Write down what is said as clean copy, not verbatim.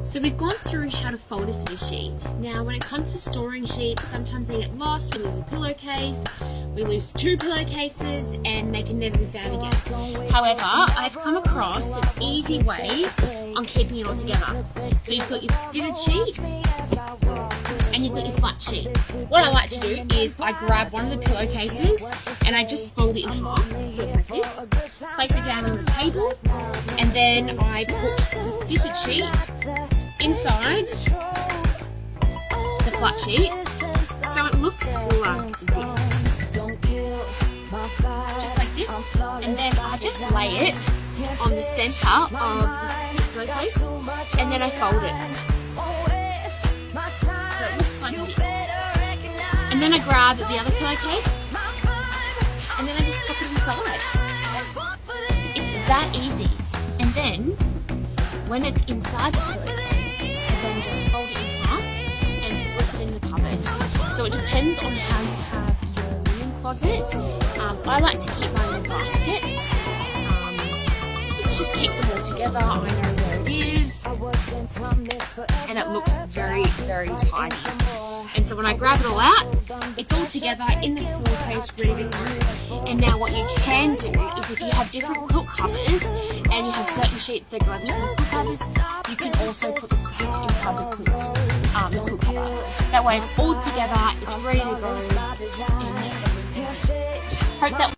So we've gone through how to fold a fitted sheet. Now when it comes to storing sheets, sometimes they get lost, we lose a pillowcase, we lose 2 pillowcases, and they can never be found again. However, I've come across an easy way on keeping it all together. So you've got your fitted sheet, and you've got your flat sheet. What I like to do is I grab one of the pillowcases and I just fold it in half, so it's like this, place it down on the table, and then I put the fitted sheet inside the flat sheet, so it looks like this, just like this, and then I just lay it on the centre of the pillowcase, and then I fold it. So it looks like this. And then I grab the other pillowcase and then I just pop it inside. It's that easy. And then when it's inside the pillowcase, I then just fold it in half and slip it in the cupboard. So it depends on how you have your linen closet. I like to keep mine in a basket. It just keeps them all together. I know where it is, and it looks very, very tidy. And so when I grab it all out, it's all together in the pillowcase, ready to go. And now what you can do is if you have different quilt covers and you have certain sheets that go on different quilt covers, you can also put this inside the quilt cover. That way it's all together, it's ready to go, and hope that